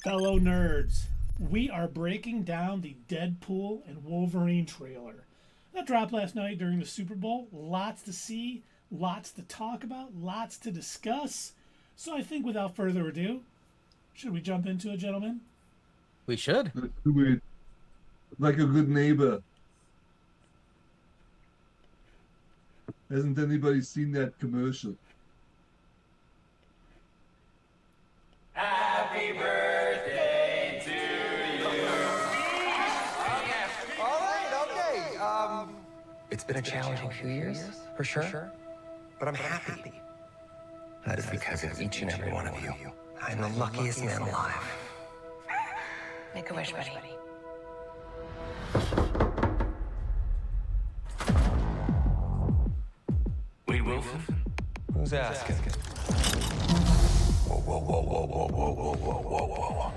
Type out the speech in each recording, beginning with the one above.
Fellow nerds, we are breaking down the Deadpool and Wolverine trailer. That dropped last night during the Super Bowl. Lots to see, lots to talk about, lots to discuss. So I think without further ado, should we jump into it, gentlemen? We should. Like a good neighbor. Hasn't anybody seen that commercial? Happy birthday to you. All right, okay. It's been a challenging few years, for sure. But I'm happy. That is because of each and every one of you. I'm the luckiest man alive. Make a wish, buddy. Wait, Wilson? Who's asking? Whoa.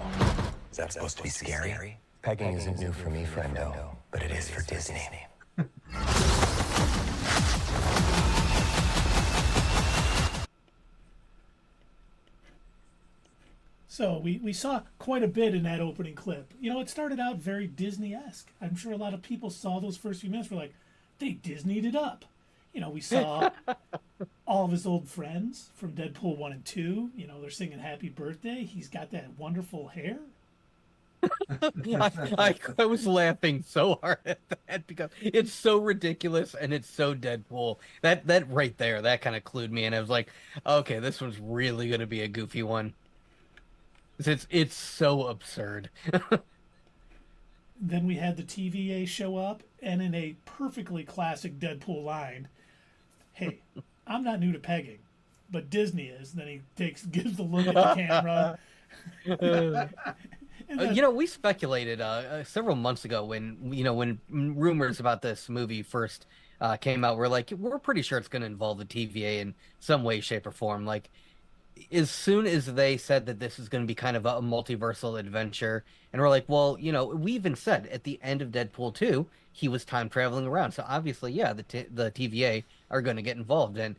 Is that supposed to be scary? Pegging isn't new for me, friendo, but it is for Disney. So we saw quite a bit in that opening clip. You know, it started out very Disney-esque. I'm sure a lot of people saw those first few minutes were like, they Disneyed it up. You know, we saw all of his old friends from Deadpool 1 and 2. You know, they're singing happy birthday. He's got that wonderful hair. I was laughing so hard at that because it's so ridiculous and it's so Deadpool. That right there, that kind of clued me in. I was like, okay, this one's really going to be a goofy one. It's so absurd. Then we had the TVA show up, and in a perfectly classic Deadpool line, hey, I'm not new to pegging, but Disney is. And then he gives the look at the camera. You know, we speculated several months ago when rumors about this movie first came out. We're pretty sure it's going to involve the TVA in some way, shape, or form. Like, as soon as they said that this is going to be kind of a multiversal adventure, and we're like, well, you know, we even said at the end of Deadpool 2, he was time traveling around. So obviously, yeah, the TVA are going to get involved. And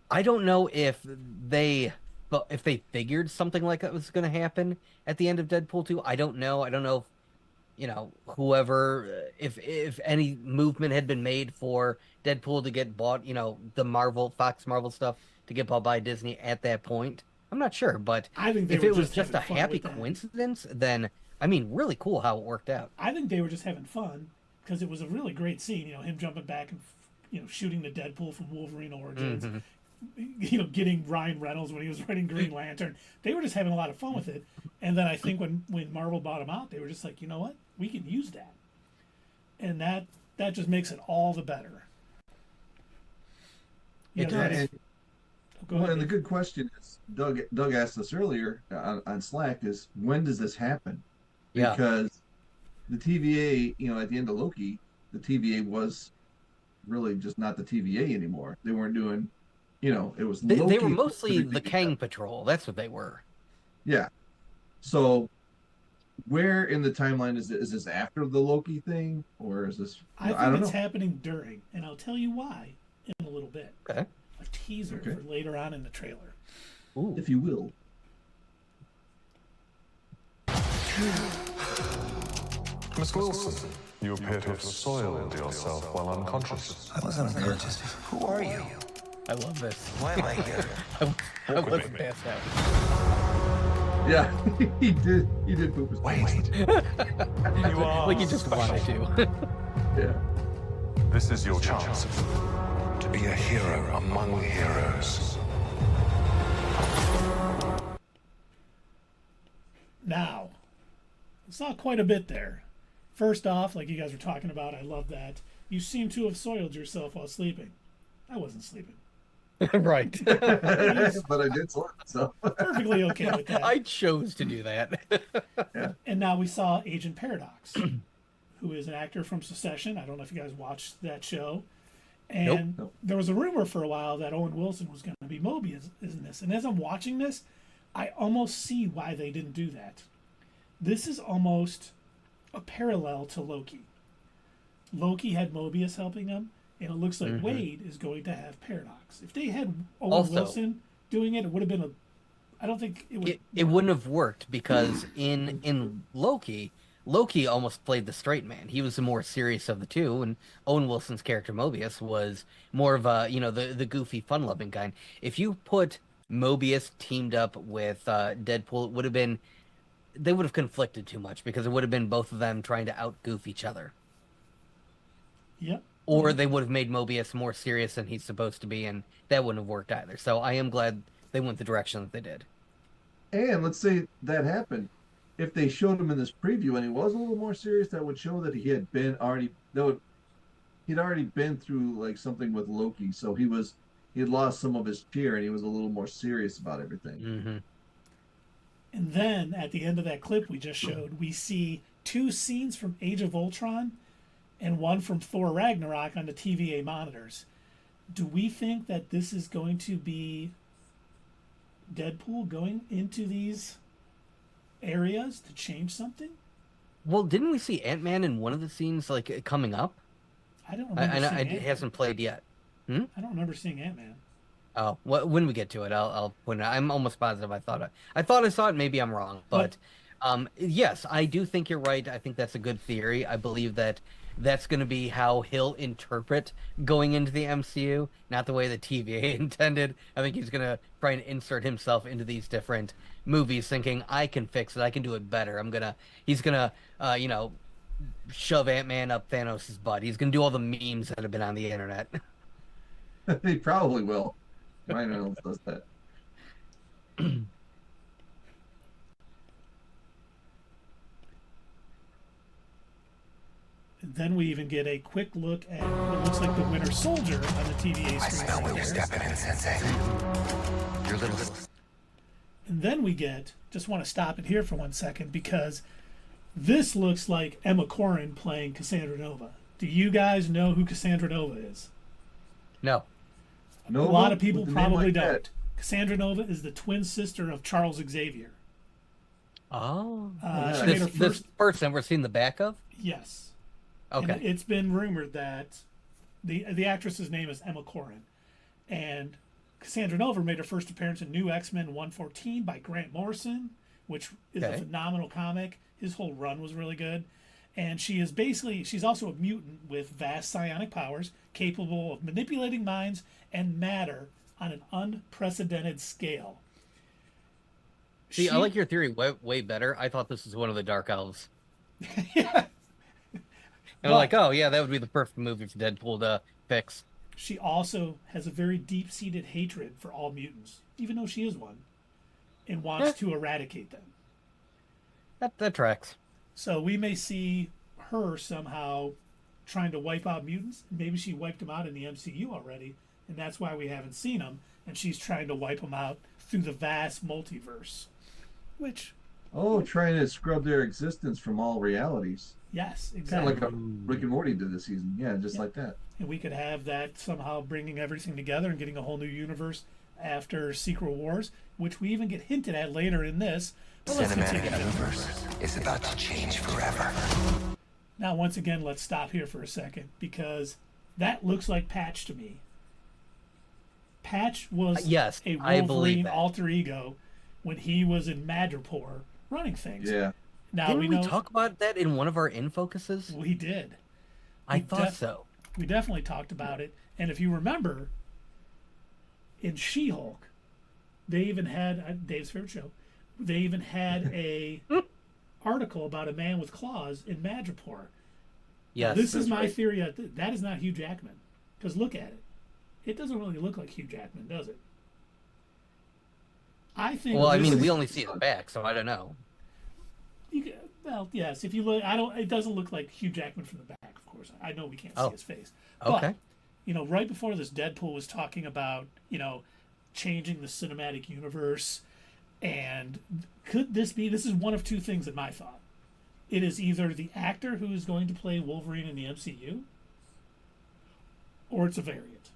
I don't know if they figured something like that was going to happen at the end of Deadpool 2. I don't know. I don't know if, you know, whoever, if any movement had been made for Deadpool to get bought, you know, the Fox Marvel stuff to get bought by Disney at that point. I'm not sure, but I think if it was just a happy coincidence, then, I mean, really cool how it worked out. I think they were just having fun because it was a really great scene. You know, him jumping back and, you know, shooting the Deadpool from Wolverine Origins. Mm-hmm. You know, getting Ryan Reynolds when he was writing Green Lantern. They were just having a lot of fun with it. And then I think when Marvel bought him out, they were just like, you know what? We can use that. And that just makes it all the better. You know, And the good question is, Doug asked us earlier on Slack, is when does this happen? Yeah. Because the TVA, you know, at the end of Loki, the TVA was really just not the TVA anymore. They weren't doing, you know, it was Loki. They were mostly the Kang Patrol. That's what they were. Yeah. So where in the timeline is this after the Loki thing, or is this? I think it's happening during, and I'll tell you why in a little bit. Okay. A teaser for later on in the trailer. Ooh. If you will. Miss Wilson, you appear to have soiled yourself while unconscious. I wasn't unconscious. Who are you? I love this. Why am I here? I was passed out. Yeah, he did poop his pants. You are Like he just wanted to. Yeah. This is your chance. To be a hero among heroes. Now, I saw quite a bit there. First off, like you guys were talking about, I love that. You seem to have soiled yourself while sleeping. I wasn't sleeping. Right. But I did sort it, so. Perfectly okay with that. I chose to do that. Yeah. And now we saw Agent Paradox, who is an actor from Succession. I don't know if you guys watched that show. And Nope. there was a rumor for a while that Owen Wilson was going to be Mobius in this. And as I'm watching this, I almost see why they didn't do that. This is almost a parallel to Loki. Loki had Mobius helping him, and it looks like Wade is going to have Paradox. If they had Owen Wilson doing it, it would have been I don't think it would. It wouldn't have worked because in Loki, Loki almost played the straight man. He was the more serious of the two, and Owen Wilson's character Mobius was more of a, the goofy, fun-loving kind. If you put Mobius teamed up with Deadpool, it would have been, they would have conflicted too much because it would have been both of them trying to out-goof each other. Yep. Or they would have made Mobius more serious than he's supposed to be, and that wouldn't have worked either. So I am glad they went the direction that they did. And let's say that happened. If they showed him in this preview and he was a little more serious, that would show that he had been already, he'd already been through like something with Loki. So he had lost some of his cheer and he was a little more serious about everything. Mm-hmm. And then at the end of that clip we just showed, we see 2 scenes from Age of Ultron and one from Thor Ragnarok on the TVA monitors. Do we think that this is going to be Deadpool going into these areas to change something? Well, didn't we see Ant-Man in one of the scenes like coming up? I don't remember seeing it hasn't played yet. I don't remember seeing Ant-Man. Oh, well, when we get to it, I'll point it out. I'm almost positive I thought I saw it. Maybe I'm wrong, but yes, I do think you're right. I think that's a good theory. I believe that's going to be how he'll interpret going into the MCU, not the way the TVA intended. I think he's going to try and insert himself into these different movies thinking, I can fix it, I can do it better. He's going to, shove Ant-Man up Thanos' butt. He's going to do all the memes that have been on the internet. He probably will. Ryan Reynolds does that. Then we even get a quick look at what looks like the Winter Soldier on the TVA screen. I smell what you're stepping in, Sensei. Your little... And then we get, just want to stop it here for 1 second because this looks like Emma Corrin playing Cassandra Nova. Do you guys know who Cassandra Nova is? No. A lot of people probably don't. Cassandra Nova is the twin sister of Charles Xavier. Oh. She made her this person we're seeing the back of? Yes. Okay. And it's been rumored that the actress's name is Emma Corrin. And Cassandra Nova made her first appearance in New X-Men 114 by Grant Morrison, which is a phenomenal comic. His whole run was really good. And she's also a mutant with vast psionic powers, capable of manipulating minds and matter on an unprecedented scale. See, I like your theory way better. I thought this was one of the Dark Elves. Yeah. And I'm like, oh, yeah, that would be the perfect movie for Deadpool to fix. She also has a very deep-seated hatred for all mutants, even though she is one, and wants to eradicate them. That tracks. So we may see her somehow trying to wipe out mutants. Maybe she wiped them out in the MCU already, and that's why we haven't seen them, and she's trying to wipe them out through the vast multiverse. Which... trying to scrub their existence from all realities. Yes, Kind exactly. of like Rick and Morty did this season. Yeah, just like that. And we could have that somehow bringing everything together and getting a whole new universe after Secret Wars, which we even get hinted at later in this. But let's continue. Cinematic universe is about to change forever. Now, once again, let's stop here for a second because that looks like Patch to me. Patch was a Wolverine alter ego when he was in Madripoor running things. Yeah. Now Didn't we talk about that in one of our infocuses? We did. I thought so. We definitely talked about it. And if you remember, in She-Hulk, they even had, Dave's favorite show, they even had a article about a man with claws in Madripoor. Yes. This is my theory. That is not Hugh Jackman. Because look at it. It doesn't really look like Hugh Jackman, does it? I think. Well, I mean, we only see his back, so I don't know. Well, yes. If you look, it doesn't look like Hugh Jackman from the back. Of course, I know we can't see his face. Okay. But, right before this, Deadpool was talking about changing the cinematic universe, and could this be? This is one of two things in my thought. It is either the actor who is going to play Wolverine in the MCU, or it's a variant,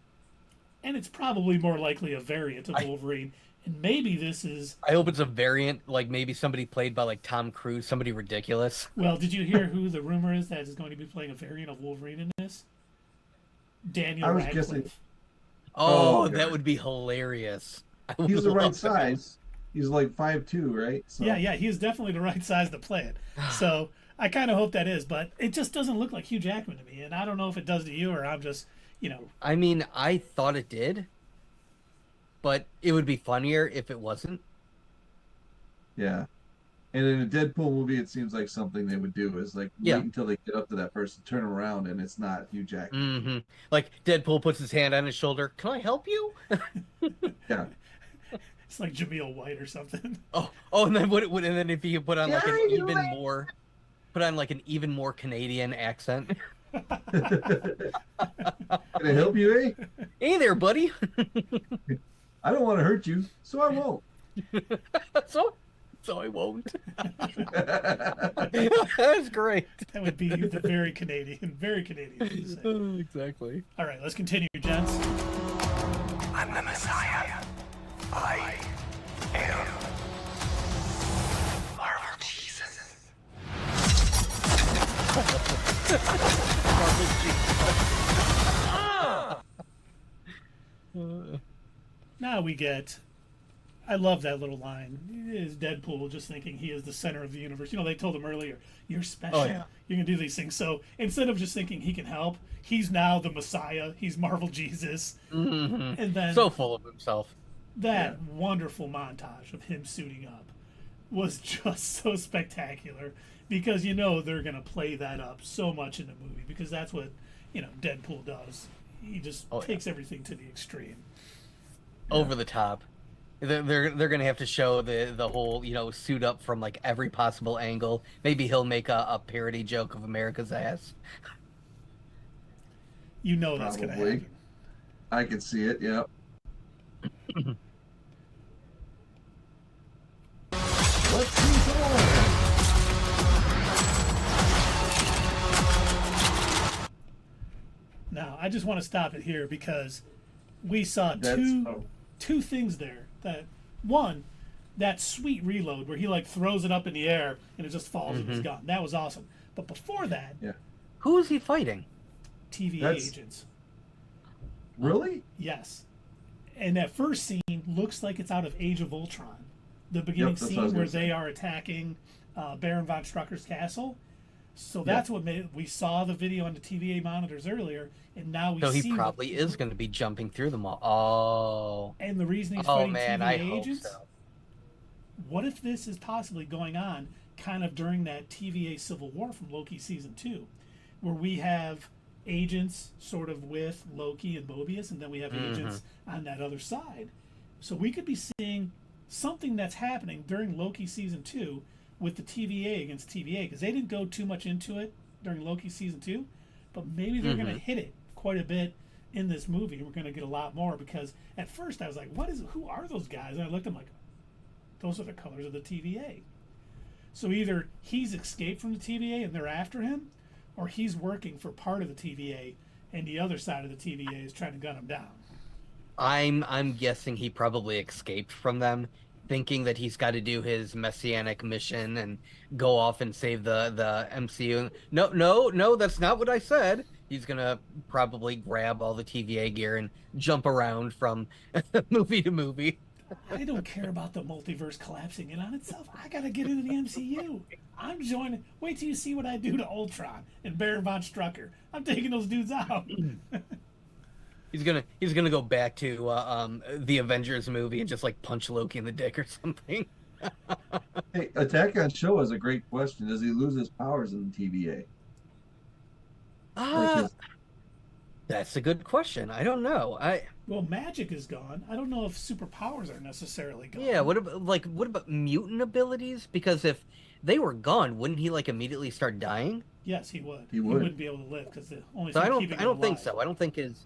and it's probably more likely a variant of Wolverine. And maybe this is... I hope it's a variant, like maybe somebody played by like Tom Cruise, somebody ridiculous. Well, did you hear who the rumor is that is going to be playing a variant of Wolverine in this? Daniel Radcliffe. Oh, that would be hilarious. He's the right size. He's like 5'2", right? So. Yeah, he is definitely the right size to play it. So I kind of hope that is, but it just doesn't look like Hugh Jackman to me, and I don't know if it does to you or I'm just, I mean, I thought it did, but it would be funnier if it wasn't. Yeah. And in a Deadpool movie, it seems like something they would do is like wait until they get up to that person, turn around, and it's not Hugh Jackman. Mm-hmm. Like Deadpool puts his hand on his shoulder. Can I help you? Yeah. It's like Jameel White or something. Oh, and then if you put on like an even more Canadian accent. Can I help you, eh? Hey there, buddy. I don't want to hurt you, so I won't. So I won't. That's great. That would be the very Canadian thing to say. Exactly. All right, let's continue, gents. I'm the Messiah. I am Marvel Jesus. Now we get, I love that little line. Is Deadpool just thinking he is the center of the universe? They told him earlier, you're special. Oh, yeah. You're going to do these things. So instead of just thinking he can help, he's now the Messiah. He's Marvel Jesus. Mm-hmm. And then so full of himself. That wonderful montage of him suiting up was just so spectacular because they're going to play that up so much in the movie because that's what, Deadpool does. He just takes everything to the extreme. Over the top. They're gonna have to show the whole suit up from like every possible angle. Maybe he'll make a parody joke of America's ass. That's gonna happen. I can see it. Yeah. Let's see more. Now I just want to stop it here because we saw two things there. That sweet reload where he like throws it up in the air and it just falls in his gun. That was awesome. But before that, who is he fighting? TVA agents. Really? Yes. And that first scene looks like it's out of Age of Ultron. The beginning scene where they are attacking Baron von Strucker's castle. So that's what we saw the video on the TVA monitors earlier, and now we see. So he probably is going to be jumping through them all. Oh. And the reason he's fighting TVA hope agents. So. What if this is possibly going on kind of during that TVA Civil War from Loki season 2, where we have agents sort of with Loki and Mobius, and then we have agents on that other side. So we could be seeing something that's happening during Loki season 2 with the TVA against TVA, because they didn't go too much into it during Loki season 2, but maybe they're going to hit it quite a bit in this movie. We're going to get a lot more, because at first I was like, who are those guys? And I looked at them like, those are the colors of the TVA. So either he's escaped from the TVA and they're after him, or he's working for part of the TVA and the other side of the TVA is trying to gun him down. I'm guessing he probably escaped from them, thinking that he's got to do his messianic mission and go off and save the MCU. No, that's not what I said. He's gonna probably grab all the TVA gear and jump around from movie to movie. I don't care about the multiverse collapsing in on itself. I gotta get into the MCU. I'm joining. Wait till you see what I do to Ultron and Baron von Strucker. I'm taking those dudes out. He's gonna go back to the Avengers movie and just like punch Loki in the dick or something. Hey, Attack on Show has a great question. Does he lose his powers in the TVA? That's a good question. I don't know. Well, magic is gone. I don't know if superpowers are necessarily gone. Yeah, what about mutant abilities? Because if they were gone, wouldn't he like immediately start dying? Yes, he would. He would. Wouldn't be able to live because the only So thing I keeping him don't think alive. so. I don't think his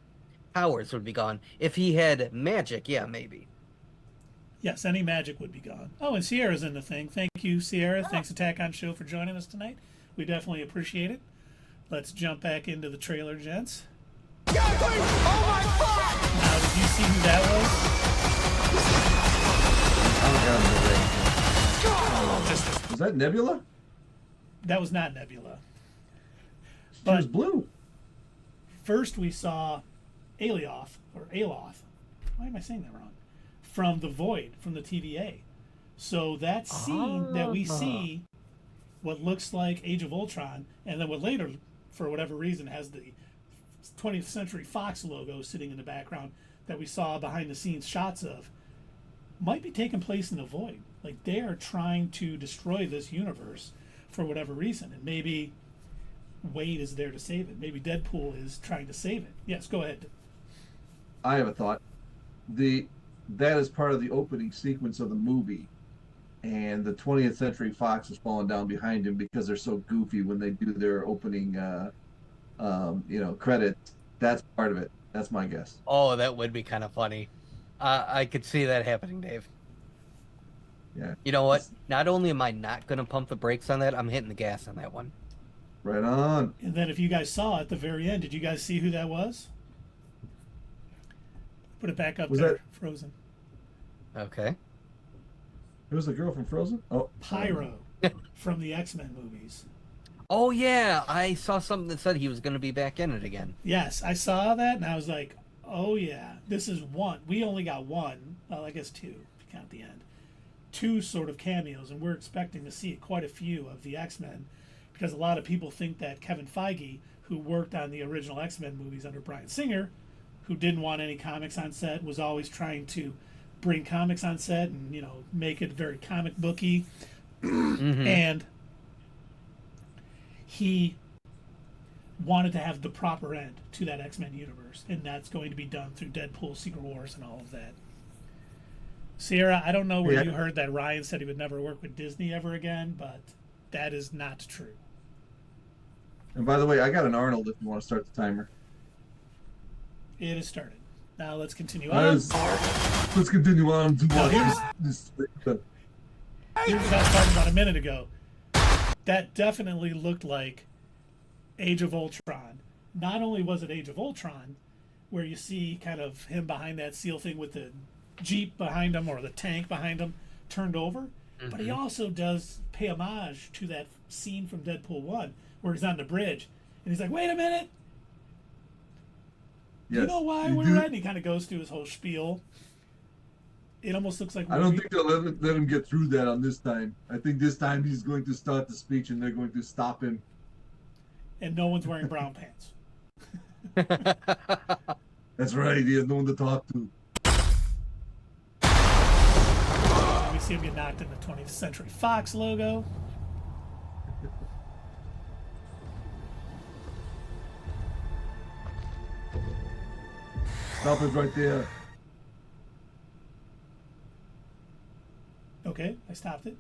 powers would be gone. If he had magic, yeah, maybe. Yes, any magic would be gone. Oh, and Sierra's in the thing. Thank you, Sierra. Thanks, Attack on Show, for joining us tonight. We definitely appreciate it. Let's jump back into the trailer, gents. Oh my God! Now, did you see who that was? Was that Nebula? That was not Nebula. She was blue. First, we saw Aloth. Why am I saying that wrong? From the Void, from the TVA. So that scene that we see, what looks like Age of Ultron, and then what later, for whatever reason, has the 20th Century Fox logo sitting in the background that we saw behind the scenes shots of, might be taking place in the void. Like, they are trying to destroy this universe for whatever reason, and maybe Wade is there to save it. Maybe Deadpool is trying to save it. Yes, go ahead. I have a thought. That is part of the opening sequence of the movie, and the 20th Century Fox is falling down behind him because they're so goofy when they do their opening, credits. That's part of it. That's my guess. Oh, that would be kind of funny. I could see that happening, Dave. Yeah. You know what? Not only am I not going to pump the brakes on that, I'm hitting the gas on that one. Right on. And then if you guys saw at the very end, did you guys see who that was? Put it back up there. Frozen. Okay. It was the girl from Frozen? Oh. Pyro from the X-Men movies. Oh, yeah. I saw something that said he was going to be back in it again. Yes, I saw that, and I was like, oh, yeah, this is one. We only got one. Well, I guess two, if you count the end. Two sort of cameos, and we're expecting to see quite a few of the X-Men, because a lot of people think that Kevin Feige, who worked on the original X-Men movies under Bryan Singer, who didn't want any comics on set, was always trying to bring comics on set and, make it very comic booky. Mm-hmm. And he wanted to have the proper end to that X-Men universe, and that's going to be done through Deadpool, Secret Wars, and all of that. Sierra, I don't know where you heard that Ryan said he would never work with Disney ever again, but that is not true. And by the way, I got an Arnold if you want to start the timer. It has started. Now let's continue on. Let's continue on to this. Here's what I was talking about a minute ago. That definitely looked like Age of Ultron. Not only was it Age of Ultron, where you see kind of him behind that seal thing with the Jeep behind him or the tank behind him turned over, but he also does pay homage to that scene from Deadpool 1 where he's on the bridge and he's like, wait a minute, Yes, you know why we're red? And he kind of goes through his whole spiel. It almost looks like I don't think they'll let him get through that on this time. I think this time he's going to start the speech and they're going to stop him. And no one's wearing brown pants. That's right. He has no one to talk to. We see him get knocked in the 20th Century Fox logo. Stop it right there. Okay, I stopped it.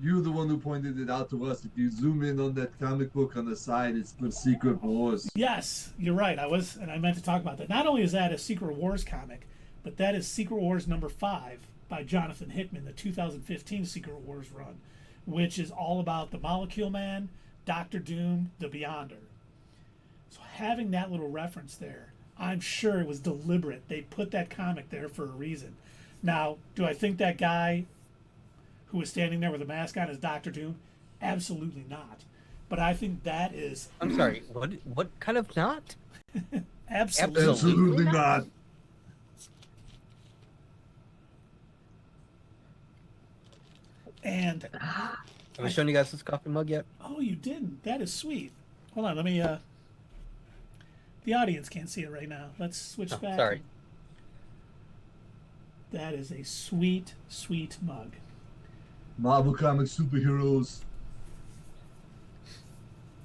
You're the one who pointed it out to us. If you zoom in on that comic book on the side, it's the Secret Wars. Yes, you're right. I meant to talk about that. Not only is that a Secret Wars comic, but that is Secret Wars number 5 by Jonathan Hickman, the 2015 Secret Wars run, which is all about the Molecule Man, Doctor Doom, the Beyonder. So having that little reference there, I'm sure it was deliberate. They put that comic there for a reason. Now, do I think that guy who was standing there with a mask on is Doctor Doom? Absolutely not. But I think that is... I'm sorry, what kind of not? Absolutely not. And... Have I shown you guys this coffee mug yet? Oh, you didn't? That is sweet. Hold on, let me... The audience can't see it right now. Let's switch back. Sorry. That is a sweet, sweet mug. Marvel Comics superheroes.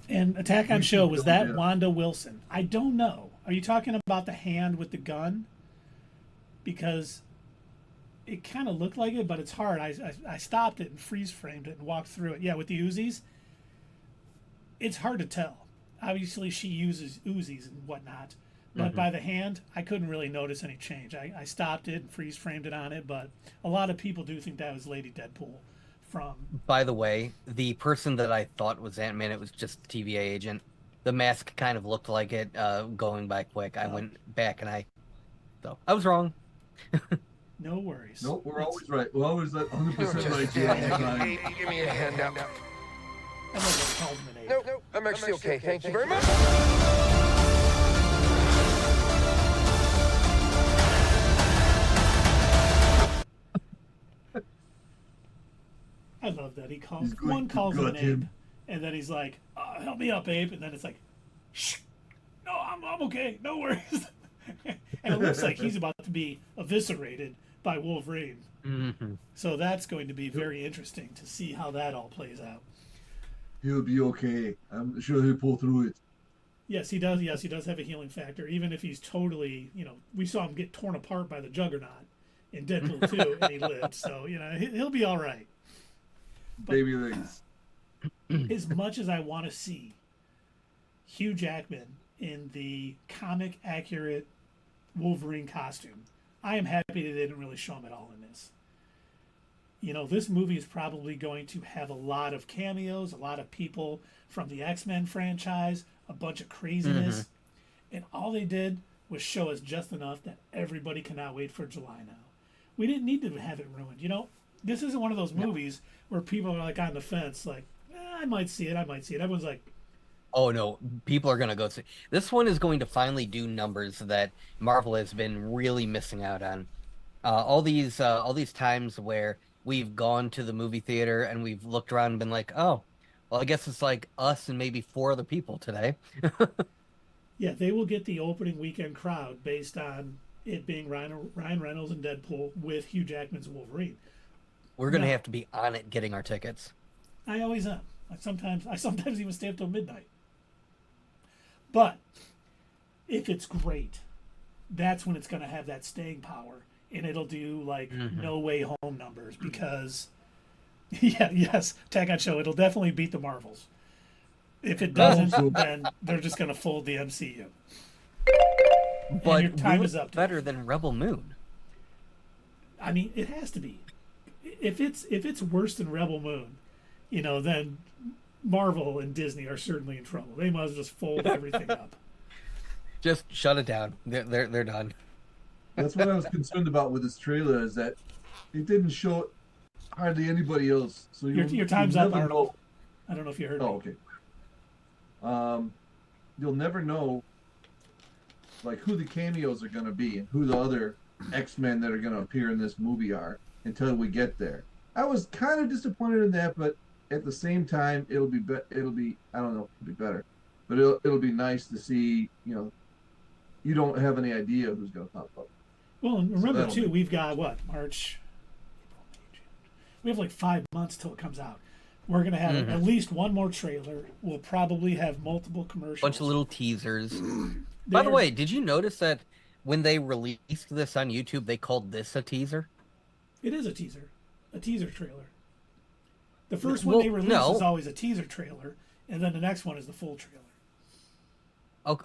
And Attack on Show, was that Wanda Wilson? I don't know. Are you talking about the hand with the gun? Because it kind of looked like it, but it's hard. I stopped it and freeze framed it and walked through it. Yeah, with the Uzis, it's hard to tell. Obviously, she uses Uzis and whatnot. But by the hand, I couldn't really notice any change. I stopped it and freeze framed it on it, but a lot of people do think that was Lady Deadpool from... By the way, the person that I thought was Ant-Man, it was just a TVA agent. The mask kind of looked like it going by quick. I went back and So, I was wrong. No worries. Nope, we're always right. We're always 100% right here all the time. Hey, give me a hand out. I know they called him an ape. No, I'm actually okay. Thank you very much. I love that. He calls He's going one to calls him an gut ape, him. and then he's like, "Help me up, ape," and then it's like, "Shh, no, I'm okay, no worries." And it looks like he's about to be eviscerated by Wolverine. Mm-hmm. So that's going to be very interesting to see how that all plays out. He'll be okay. I'm sure he'll pull through it. Yes, he does. Yes, he does have a healing factor, even if he's totally, we saw him get torn apart by the Juggernaut in Deadpool 2, and he lived. So, he'll be all right. Baby legs. As much as I want to see Hugh Jackman in the comic accurate Wolverine costume, I am happy that they didn't really show him at all in this. This movie is probably going to have a lot of cameos, a lot of people from the X-Men franchise, a bunch of craziness. And all they did was show us just enough that everybody cannot wait for July now. We didn't need to have it ruined. This isn't one of those movies where people are like on the fence, like, I might see it. Everyone's like, oh no, people are gonna go see. This one is going to finally do numbers that Marvel has been really missing out on. All these times where we've gone to the movie theater and we've looked around and been like, oh, well, I guess it's like us and maybe 4 other people today. yeah, they will get the opening weekend crowd based on it being Ryan Reynolds and Deadpool with Hugh Jackman's Wolverine. We're gonna have to be on it getting our tickets. I always am. I sometimes even stay up till midnight. But if it's great, that's when it's going to have that staying power, and it'll do like No Way Home numbers because, Tag on Show, it'll definitely beat the Marvels. If it doesn't, then they're just going to fold the MCU. But your time is up. Better than Rebel Moon. I mean, it has to be. If it's worse than Rebel Moon, then Marvel and Disney are certainly in trouble. They must just fold everything up. Just shut it down. They're done. That's what I was concerned about with this trailer, is that it didn't show hardly anybody else. So your time's up, never Arnold. know. I don't know if you heard me. Oh, okay. You'll never know, like, who the cameos are going to be and who the other X-Men that are going to appear in this movie are until we get there. I was kind of disappointed in that, but at the same time, it'll be I don't know, it'll be better, but it'll be nice to see. You don't have any idea who's going to pop up. Well, and remember too, we've got what, March, April, May, June. We have like 5 months till it comes out. We're gonna have at least one more trailer. We'll probably have multiple commercials. Bunch of little teasers. By the way, did you notice that when they released this on YouTube, they called this a teaser? It is a teaser trailer. The first one they release is always a teaser trailer, and then the next one is the full trailer.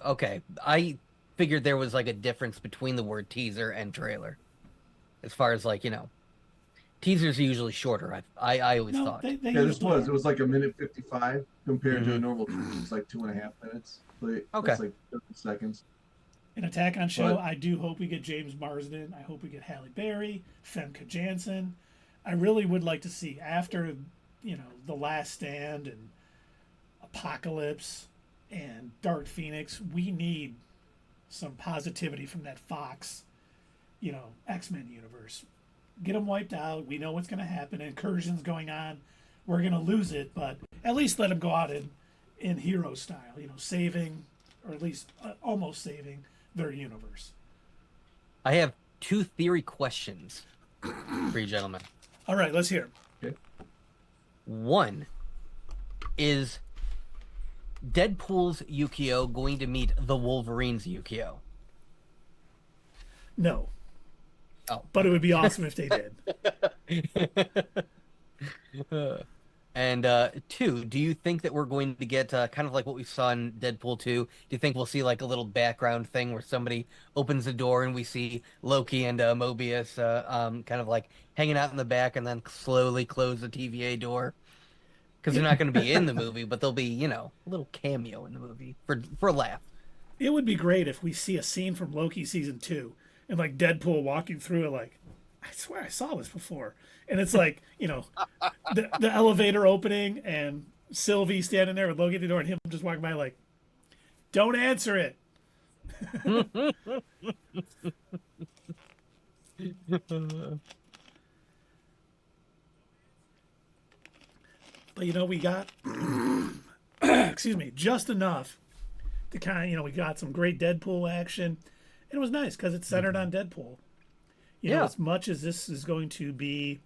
Okay, I figured there was like a difference between the word teaser and trailer, as far as like teasers are usually shorter. I always thought. This was like 1:55 compared to a normal. It's like 2.5 minutes. Okay, it's like 30 seconds. In Attack on Show, I do hope we get James Marsden. I hope we get Halle Berry, Femke Janssen. I really would like to see after, The Last Stand and Apocalypse and Dark Phoenix. We need some positivity from that Fox, X-Men universe. Get them wiped out. We know what's going to happen. Incursions going on. We're going to lose it, but at least let them go out in hero style. Saving, or at least almost saving their universe. I have 2 theory questions for you gentlemen. All right, let's hear. Okay. One is Deadpool's Yukio going to meet the Wolverine's Yukio? No. Oh. But it would be awesome if they did. And 2, do you think that we're going to get kind of like what we saw in Deadpool 2? Do you think we'll see like a little background thing where somebody opens the door and we see Loki and Mobius kind of like hanging out in the back and then slowly close the TVA door? Because they're not going to be in the movie, but they'll be, a little cameo in the movie for a laugh. It would be great if we see a scene from Loki season 2 and like Deadpool walking through it like, I swear I saw this before. And it's like, the elevator opening and Sylvie standing there with Loki at the door and him just walking by like, don't answer it. But we got excuse me, just enough to kind of we got some great Deadpool action, and it was nice because it's centered on Deadpool. As much as this is going to be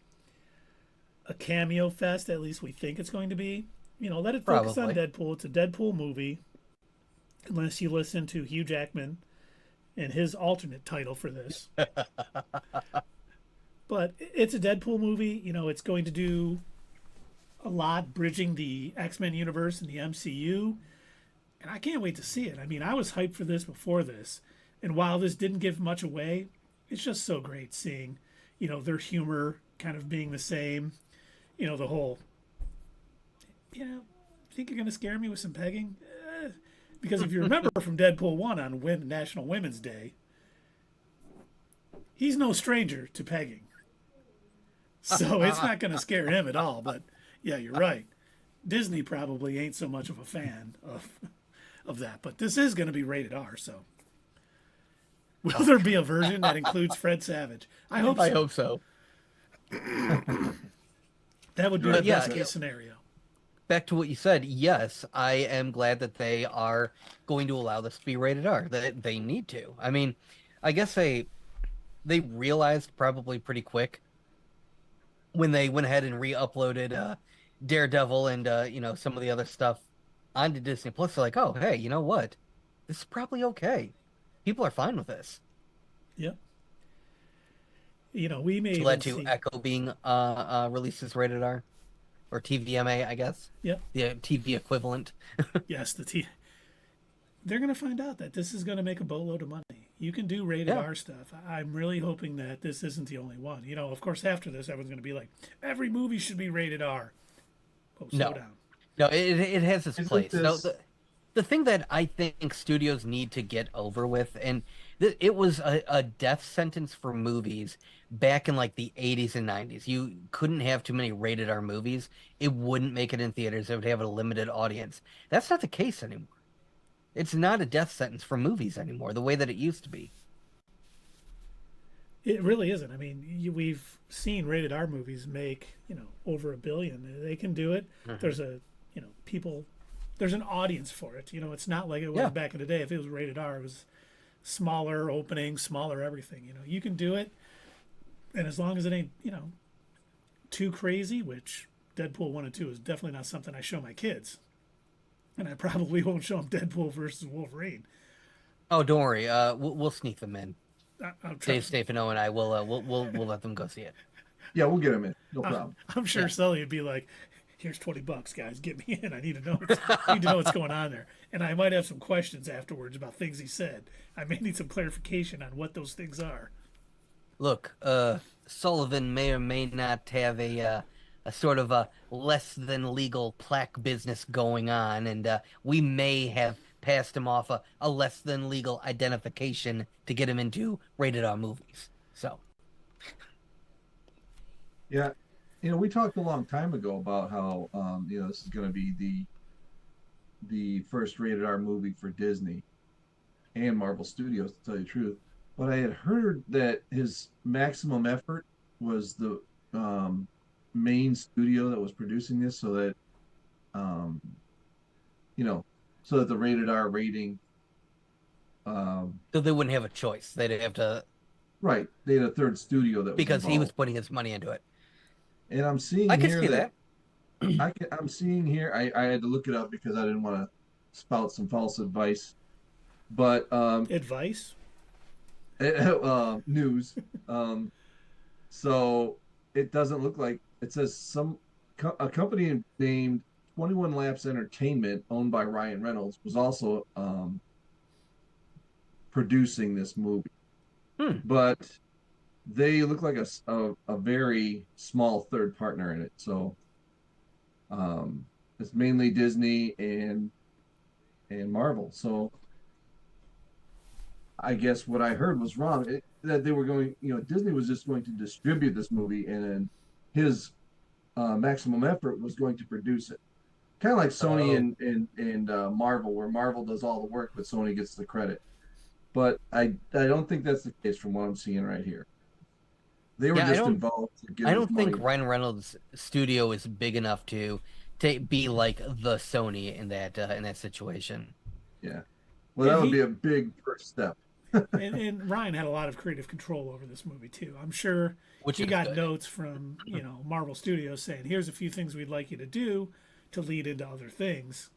a cameo fest, at least we think it's going to be. Let it focus on Deadpool. It's a Deadpool movie, unless you listen to Hugh Jackman and his alternate title for this. But it's a Deadpool movie. It's going to do a lot bridging the X-Men universe and the MCU, and I can't wait to see it. I mean, I was hyped for this before this, and while this didn't give much away, it's just so great seeing, their humor kind of being the same. The whole, think you're going to scare me with some pegging? Because if you remember from Deadpool 1 on National Women's Day, he's no stranger to pegging. So it's not going to scare him at all. But, yeah, you're right. Disney probably ain't so much of a fan of that. But this is going to be rated R, so. Will there be a version that includes Fred Savage? I hope so. I hope so. That would be the best case scenario. Back to what you said, yes, I am glad that they are going to allow this to be rated R. That they need to. I mean, I guess they realized probably pretty quick when they went ahead and re-uploaded Daredevil and some of the other stuff onto Disney Plus. They're like, oh, hey, you know what? This is probably okay. People are fine with this. Yep. We may led to Echo being released as rated R, or TVMA, I guess. Yep. The TV equivalent. Yes, they're going to find out that this is going to make a boatload of money. You can do rated R stuff. I'm really hoping that this isn't the only one. Of course, after this, everyone's going to be like, every movie should be rated R. Oh, slow down. No, it has its place. No, the thing that I think studios need to get over with, and it was a death sentence for movies back in like the 80s and 90s. You couldn't have too many rated R movies. It wouldn't make it in theaters. It would have a limited audience. That's not the case anymore. It's not a death sentence for movies anymore, the way that it used to be. It really isn't. I mean, we've seen rated R movies make, over $1 billion. They can do it. Mm-hmm. There's there's an audience for it. It's not like it was back in the day. If it was rated R, it was smaller opening, smaller everything. You can do it. And as long as it ain't, too crazy, which Deadpool 1 and 2 is definitely not something I show my kids. And I probably won't show them Deadpool versus Wolverine. Oh, don't worry. We'll sneak them in. Dave Stefano and I will we'll let them go see it. Yeah, we'll get them in. No problem. I'm sure Sully would be like, here's $20, guys. Get me in. I need to know what's going on there. And I might have some questions afterwards about things he said. I may need some clarification on what those things are. Look, Sullivan may or may not have a sort of a less than legal plaque business going on, and we may have passed him off a less than legal identification to get him into rated R movies. So, yeah, we talked a long time ago about how this is going to be the first rated R movie for Disney and Marvel Studios, to tell you the truth. But I had heard that his Maximum Effort was the main studio that was producing this, so that so that the rated R rating so they wouldn't have a choice. They'd have to. Right, they had a third studio that was because involved. He was putting his money into it. And I'm seeing I here can see that. I'm seeing here. I had to look it up because I didn't want to spout some false advice. But advice. News. So it doesn't look like it says a company named 21 Laps Entertainment, owned by Ryan Reynolds, was also producing this movie. But they look like a very small third partner in it. So it's mainly Disney and Marvel. So I guess what I heard was wrong. That they were going, Disney was just going to distribute this movie, and then his Maximum Effort was going to produce it. Kind of like Sony and Marvel, where Marvel does all the work, but Sony gets the credit. But I don't think that's the case from what I'm seeing right here. They were just involved to give I don't think money. Ryan Reynolds' studio is big enough to to be like the Sony in that situation. Yeah. Well, that would be a big first step. And Ryan had a lot of creative control over this movie too. I'm sure Which he is got good. notes from Marvel Studios saying, "Here's a few things we'd like you to do to lead into other things."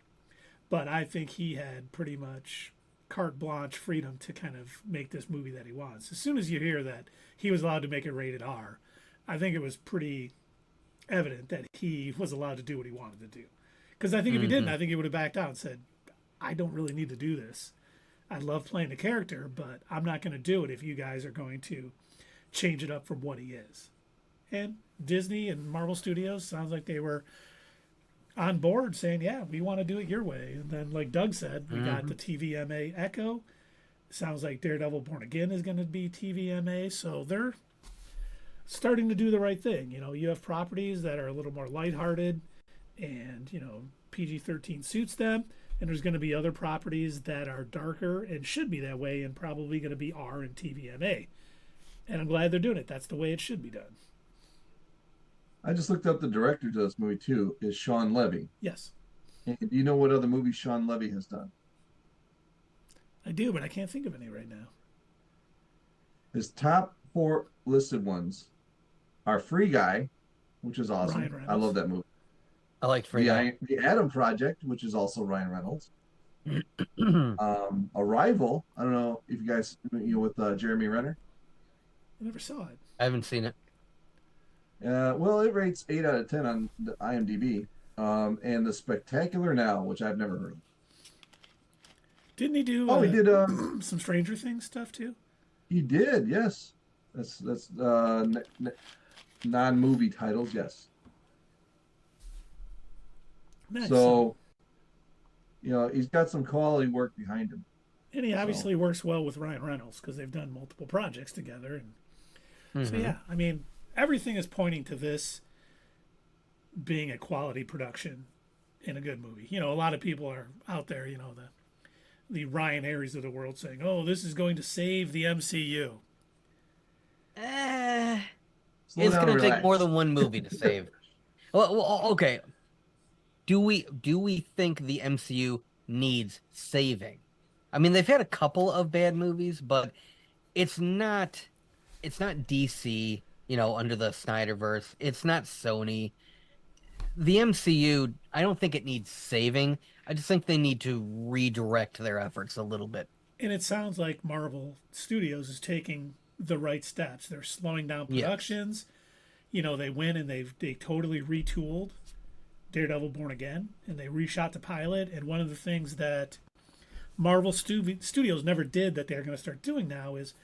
But I think he had pretty much carte blanche freedom to kind of make this movie that he wants. As soon as you hear that he was allowed to make it rated R, I think it was pretty evident that he was allowed to do what he wanted to do. Because I think if he didn't, I think he would have backed out and said, "I don't really need to do this. I love playing the character, but I'm not going to do it if you guys are going to change it up from what he is." And Disney and Marvel Studios sounds like they were on board saying, "Yeah, we want to do it your way." And then, like Doug said, we got the TVMA Echo. Sounds like Daredevil Born Again is going to be TVMA. So they're starting to do the right thing. You have properties that are a little more lighthearted and, PG-13 suits them. And there's going to be other properties that are darker and should be that way and probably going to be R and TVMA. And I'm glad they're doing it. That's the way it should be done. I just looked up the director to this movie too, is Shawn Levy. Yes, And do you know what other movies Shawn Levy has done? I do, but I can't think of any right now. His top 4 listed ones are Free Guy, which is awesome. Ryan Reynolds. I love that movie. I liked Free Guy. The Adam Project, which is also Ryan Reynolds. Arrival. I don't know if you guys, with Jeremy Renner. I never saw it. I haven't seen it. Well, it rates 8 out of 10 on the IMDb. And The Spectacular Now, which I've never heard of. Didn't he do? Oh, he did. Some Stranger Things stuff too. He did. Yes. That's non-movie titles. Yes. Nice. So, he's got some quality work behind him. And he obviously works well with Ryan Reynolds because they've done multiple projects together. And so, yeah, I mean, everything is pointing to this being a quality production in a good movie. A lot of people are out there, the Ryan Aries of the world saying, "Oh, this is going to save the MCU." It's going to take more than one movie to save. Well, okay. Do we think the MCU needs saving? I mean, they've had a couple of bad movies, but it's not DC, under the Snyderverse. It's not Sony. The MCU, I don't think it needs saving. I just think they need to redirect their efforts a little bit. And it sounds like Marvel Studios is taking the right steps. They're slowing down productions. Yes. They went and they totally retooled Daredevil Born Again, and they reshot the pilot. And one of the things that Marvel Studios never did that they're going to start doing now is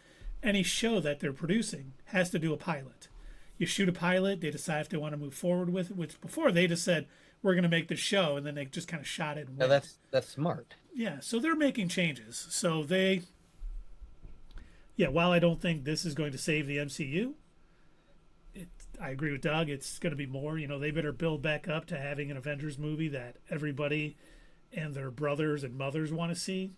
any show that they're producing has to do a pilot. You shoot a pilot, they decide if they want to move forward with it, which before they just said, "We're going to make this show," and then they just kind of shot it. And no, that's smart. Yeah, so they're making changes. So while I don't think this is going to save the MCU, I agree with Doug. It's going to be more. They better build back up to having an Avengers movie that everybody and their brothers and mothers want to see.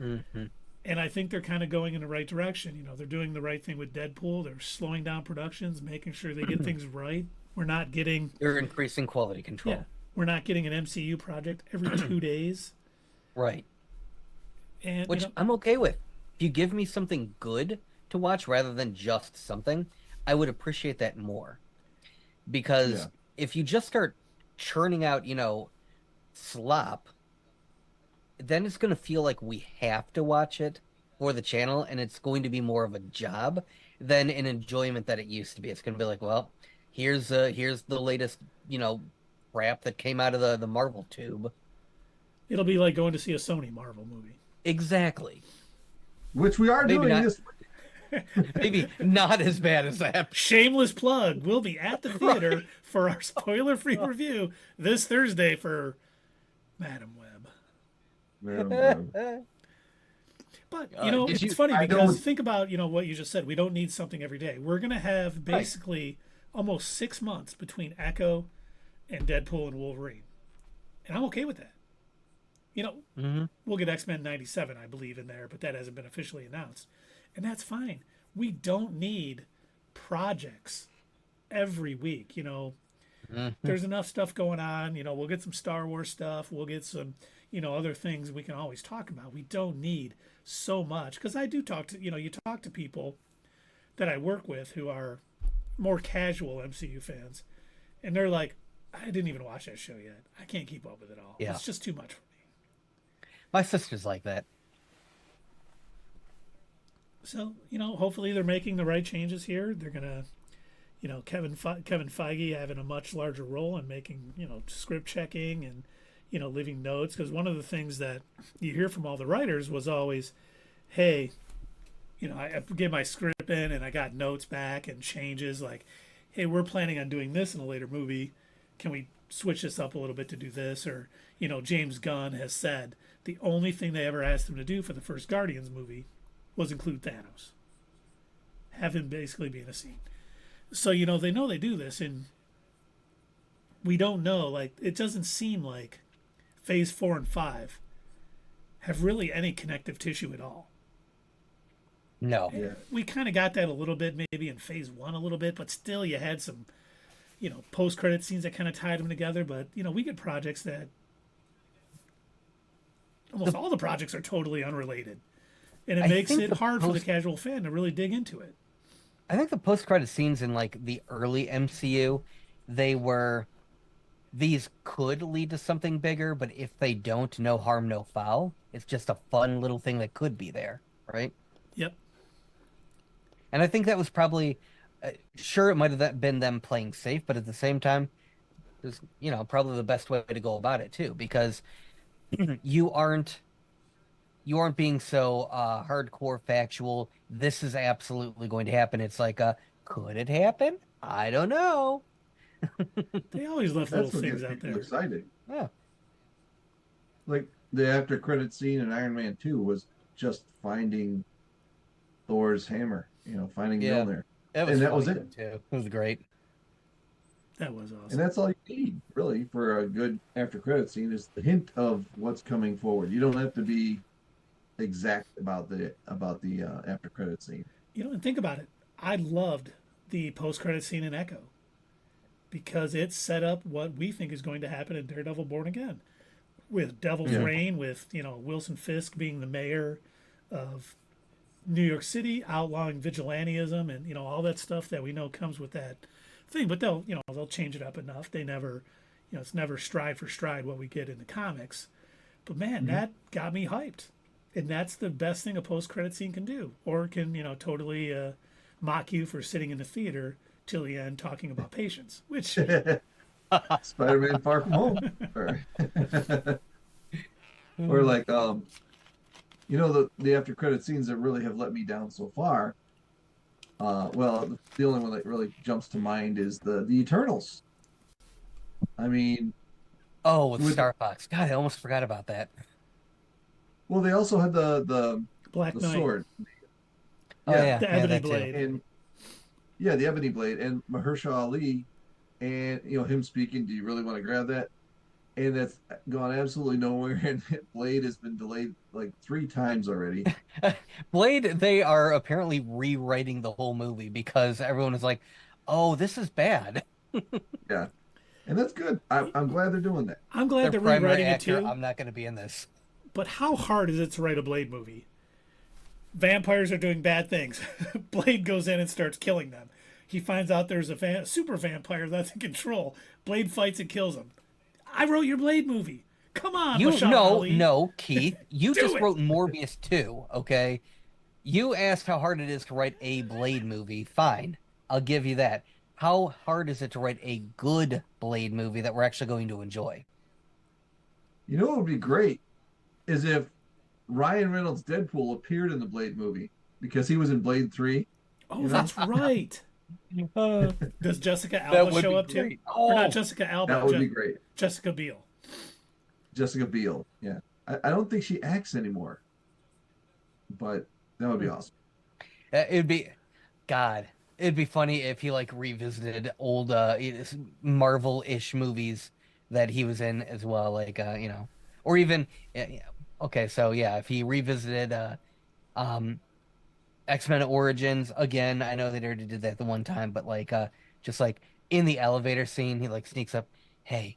Mm-hmm. And I think they're kind of going in the right direction. They're doing the right thing with Deadpool. They're slowing down productions, making sure they get things right. They're increasing quality control. Yeah, we're not getting an MCU project every 2 days. Right. And which I'm okay with. If you give me something good to watch rather than just something, I would appreciate that more. Because if you just start churning out, slop, then it's going to feel like we have to watch it for the channel, and it's going to be more of a job than an enjoyment that it used to be. It's going to be like, well, here's the latest, crap that came out of the Marvel tube. It'll be like going to see a Sony Marvel movie. Exactly. Which we are doing this. Maybe not as bad as that. Shameless plug. We'll be at the theater for our spoiler-free review this Thursday for Madam Web. But, it's funny because think about, what you just said. We don't need something every day. We're going to have basically almost 6 months between Echo and Deadpool and Wolverine. And I'm okay with that. We'll get X-Men 97, I believe, in there, but that hasn't been officially announced. And that's fine. We don't need projects every week. There's enough stuff going on. We'll get some Star Wars stuff. We'll get some, other things we can always talk about. We don't need so much, because I do talk to, you talk to people that I work with who are more casual MCU fans, and they're like, I didn't even watch that show yet. I can't keep up with it all. Yeah. It's just too much for me. My sister's like that. So, hopefully they're making the right changes here. They're going to, Kevin Feige having a much larger role in making, script checking and, leaving notes. Because one of the things that you hear from all the writers was always, hey, I get my script in and I got notes back and changes like, hey, we're planning on doing this in a later movie. Can we switch this up a little bit to do this? Or, James Gunn has said the only thing they ever asked him to do for the first Guardians movie was include Thanos. Have him basically be in a scene. So, they know they do this, and we don't know, like, it doesn't seem like phase 4 and 5 have really any connective tissue at all. No. Yeah. We kind of got that a little bit maybe in phase 1 a little bit, but still you had some, post-credit scenes that kind of tied them together. But, we get projects that almost all the projects are totally unrelated. And it makes it hard for the casual fan to really dig into it. I think the post-credit scenes in, like, the early MCU, these could lead to something bigger, but if they don't, no harm, no foul. It's just a fun little thing that could be there, right? Yep. And I think that was probably, sure, it might have been them playing safe, but at the same time, it was, probably the best way to go about it too, because you aren't being so hardcore factual. This is absolutely going to happen. It's like, could it happen? I don't know. They always left That's little what things gets out people there. excited. Yeah. Like the after credit scene in Iron Man 2 was just finding Thor's hammer, finding Mjolnir. That was And that was funny, it. too. It was great. That was awesome. And that's all you need, really, for a good after credit scene is the hint of what's coming forward. You don't have to be exact about the after credit scene. And think about it. I loved the post-credit scene in Echo because it set up what we think is going to happen in Daredevil Born Again, with Devil's Reign, with Wilson Fisk being the mayor of New York City, outlawing vigilantism and all that stuff that we know comes with that thing. But they'll change it up enough. They never, it's never stride for stride what we get in the comics. But man, that got me hyped. And that's the best thing a post-credit scene can do, or can totally mock you for sitting in the theater till the end talking about patience, which Spider-Man Far From Home, or like the after credit scenes that really have let me down so far. Well, the only one that really jumps to mind is the Eternals. I mean, with Star Fox. God, I almost forgot about that. Well, they also had the Black Knight sword. the ebony blade. And the ebony blade and Mahershala Ali, and him speaking. Do you really want to grab that? And that's gone absolutely nowhere. And Blade has been delayed like 3 times already. Blade, they are apparently rewriting the whole movie because everyone is like, "Oh, this is bad." Yeah, and that's good. I'm glad they're doing that. I'm glad they're primary rewriting actor, it too. I'm not going to be in this. But how hard is it to write a Blade movie? Vampires are doing bad things. Blade goes in and starts killing them. He finds out there's a super vampire that's in control. Blade fights and kills him. I wrote your Blade movie. Come on, No, Keith. You just it. wrote Morbius 2, okay? You asked how hard it is to write a Blade movie. Fine. I'll give you that. How hard is it to write a good Blade movie that we're actually going to enjoy? You know what would be great is if Ryan Reynolds' Deadpool appeared in the Blade movie because he was in Blade 3. Oh, that's right. Does Jessica Alba show up too? Or not Jessica Alba. That would be great. Jessica Biel. Jessica Biel, yeah. I don't think she acts anymore, but that would be awesome. It'd be funny if he like revisited old Marvel-ish movies that he was in as well, like or even okay, so yeah, if he revisited X-Men Origins again. I know they already did that the one time, but like just like in the elevator scene, he like sneaks up. Hey,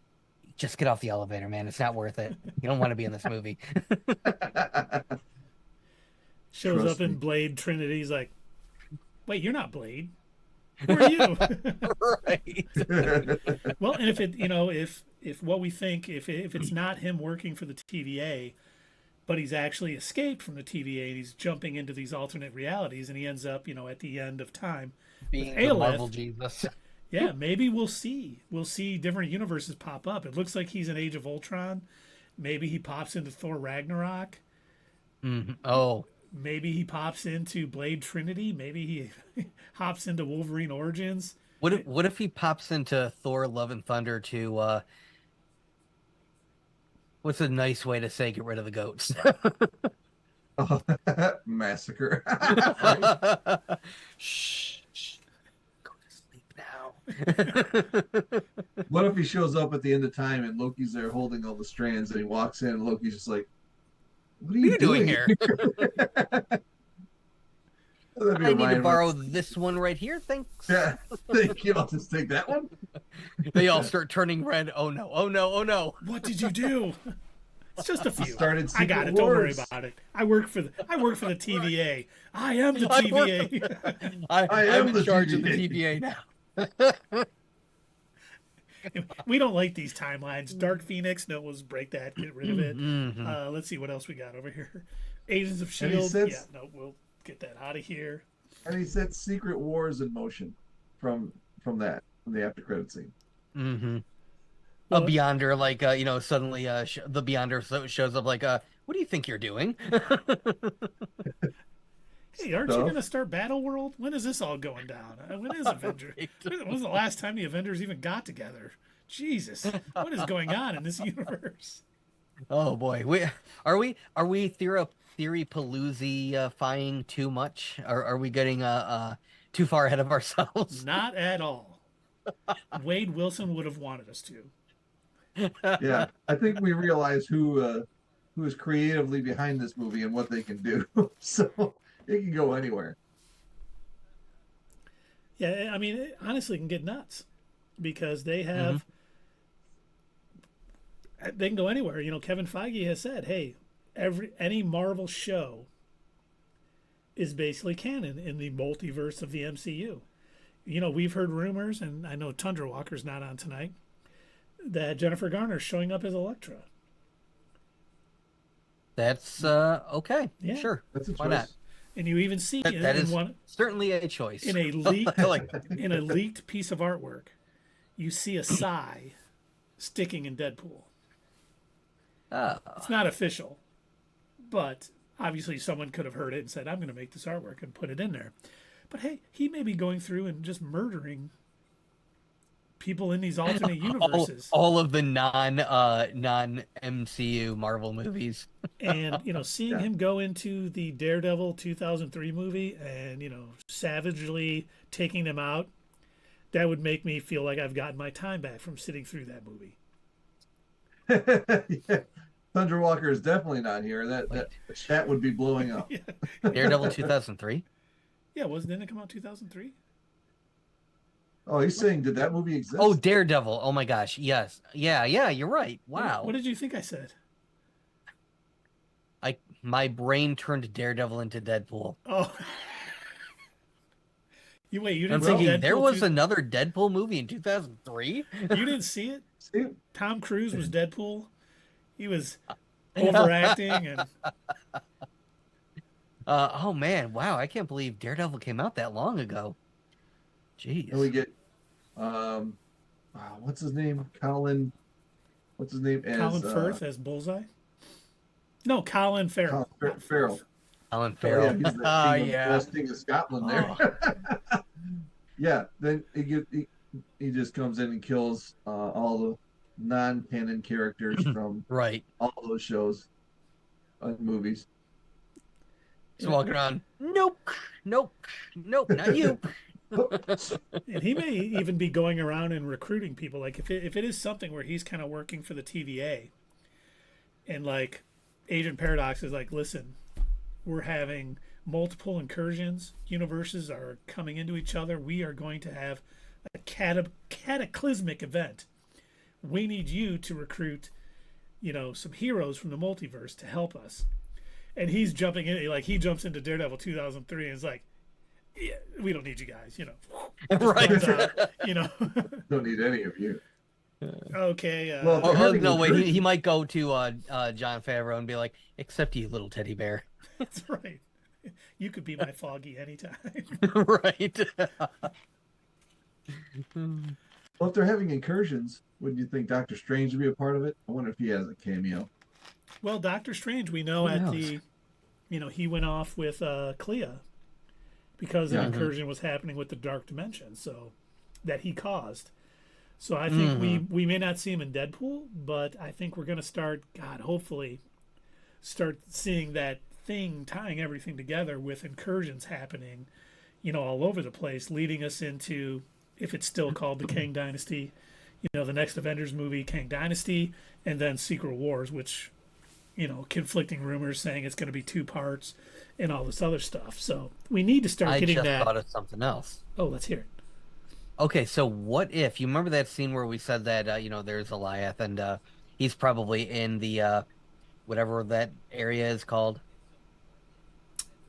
just get off the elevator, man. It's not worth it. You don't want to be in this movie. Shows Trust up in me. Blade Trinity. He's like, wait, you're not Blade. Who are you? Right. Well, and if it, you know, if what we think, if it's not him working for the TVA, but he's actually escaped from the TVA and he's jumping into these alternate realities, and he ends up, you know, at the end of time Being with the Aelith, Marvel Jesus. yeah, maybe we'll see different universes pop up. It looks like he's in Age of Ultron. Maybe he pops into Thor Ragnarok. Oh, Maybe he pops into Blade Trinity. Maybe he hops into Wolverine Origins. what if he pops into Thor: Love and Thunder to what's a nice way to say get rid of the goats? Oh, massacre. Shh, shh. Go to sleep now. What if he shows up at the end of time and Loki's there holding all the strands and he walks in and Loki's just like, what are you doing here? That'd be I a need to Ryan borrow Reynolds. this one right here. Thanks. Yeah, thank you. I'll just take that one. They all start turning red. Oh no! Oh no! Oh no! What did you do? It's just a few. Started I got Secret it. Don't worry Wars. about it. I work for the TVA. I am the I work- TVA. I'm am the in charge of TVA. the TVA now. We don't like these timelines. Dark Phoenix, no, let's break that. Get rid of it. Mm-hmm. Let's see what else we got over here. Agents of And he Shield. sets- Yeah, no, we'll get that out of here. And he sets Secret Wars in motion from the after credit scene. Mm-hmm. Well, A Beyonder, like you know, suddenly the Beyonder shows up, like, what do you think you're doing? Hey, aren't you Stuff. going to start Battle World? When is this all going down? When is Avengers? When was the last time the Avengers even got together? Jesus, what is going on in this universe? Oh boy, are we theory paloozy-fying too much? Are we getting too far ahead of ourselves? Not at all. Wade Wilson would have wanted us to. Yeah, I think we realize who is creatively behind this movie and what they can do. So it can go anywhere. Yeah, I mean, it honestly can get nuts because they have. They can go anywhere. You know, Kevin Feige has said, "Hey, any Marvel show is basically canon in the multiverse of the MCU." You know, we've heard rumors, and I know Tundra Walker's not on tonight, that Jennifer Garner's showing up as Elektra. That's okay. Yeah. Sure. That's a Why choice. not? And you even see That in is one certainly a choice. in a leaked I like in a leaked piece of artwork, you see a sigh sticking in Deadpool. It's not official, but obviously someone could have heard it and said, "I'm going to make this artwork and put it in there." But hey, he may be going through and just murdering people in these alternate universes. all of the non MCU Marvel movies. And you know, seeing him go into the Daredevil 2003 movie and you know savagely taking them out, that would make me feel like I've gotten my time back from sitting through that movie. Yeah. Thunder Walker is definitely not here. That chat would be blowing up. Daredevil 2003. Yeah, didn't it come out 2003? Oh, he's saying, did that movie exist? Oh, Daredevil. Oh my gosh. Yes. Yeah. You're right. Wow. What did you think I said? My brain turned Daredevil into Deadpool. Oh, you I'm didn't see thinking Deadpool there was 2? another Deadpool movie in 2003. You didn't see it? See? Tom Cruise was Deadpool. He was overacting and Oh man, wow! I can't believe Daredevil came out that long ago. Jeez. And we get, what's his name? Colin. What's his name? As, Colin Firth as Bullseye. No, Colin Farrell. Colin Farrell. Alan Oh, Farrell. yeah, he's the king of, last king of Scotland there. Yeah, then he just comes in and kills all the non-canon characters from Right. all those shows and movies. He's walking around. Nope, not you. And he may even be going around and recruiting people. Like if it is something where he's kind of working for the TVA, and like Agent Paradox is like, listen, we're having multiple incursions. Universes are coming into each other. We are going to have a cataclysmic event. We need you to recruit, some heroes from the multiverse to help us. And he's jumping in, like he jumps into Daredevil 2003 and is like, yeah, we don't need you guys, Right. Don't need any of you. Okay. Well, No, wait. He might go to Jon Favreau and be like, "Except you, little teddy bear." That's right. You could be my Foggy anytime. Right. Well, if they're having incursions, wouldn't you think Doctor Strange would be a part of it? I wonder if he has a cameo. Well, Doctor Strange, we know he went off with Clea because an incursion was happening with the Dark Dimension, so that he caused. So I think we may not see him in Deadpool, but I think we're going to start, hopefully, start seeing that thing tying everything together with incursions happening, all over the place, leading us into, if it's still called the Kang Dynasty, the next Avengers movie, Kang Dynasty, and then Secret Wars, which, conflicting rumors saying it's going to be 2 parts and all this other stuff. So we need to start getting that. I just thought of something else. Oh, let's hear it. Okay, so what if you remember that scene where we said that there's Goliath and he's probably in the whatever that area is called?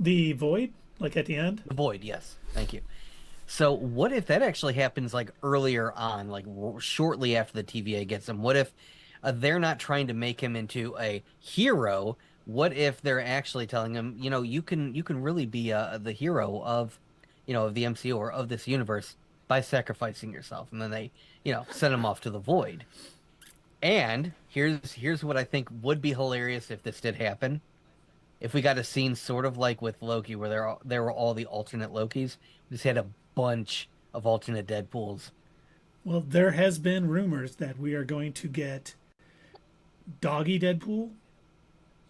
The Void, like at the end? The Void, yes. Thank you. So what if that actually happens like earlier on, like shortly after the TVA gets him? What if they're not trying to make him into a hero? What if they're actually telling him, you can really be the hero of, of the MCU or of this universe by sacrificing yourself, and then they, send him off to the Void. And here's what I think would be hilarious if this did happen. If we got a scene sort of like with Loki, where there were all the alternate Lokis, we just had a bunch of alternate Deadpools. Well, there has been rumors that we are going to get Doggy Deadpool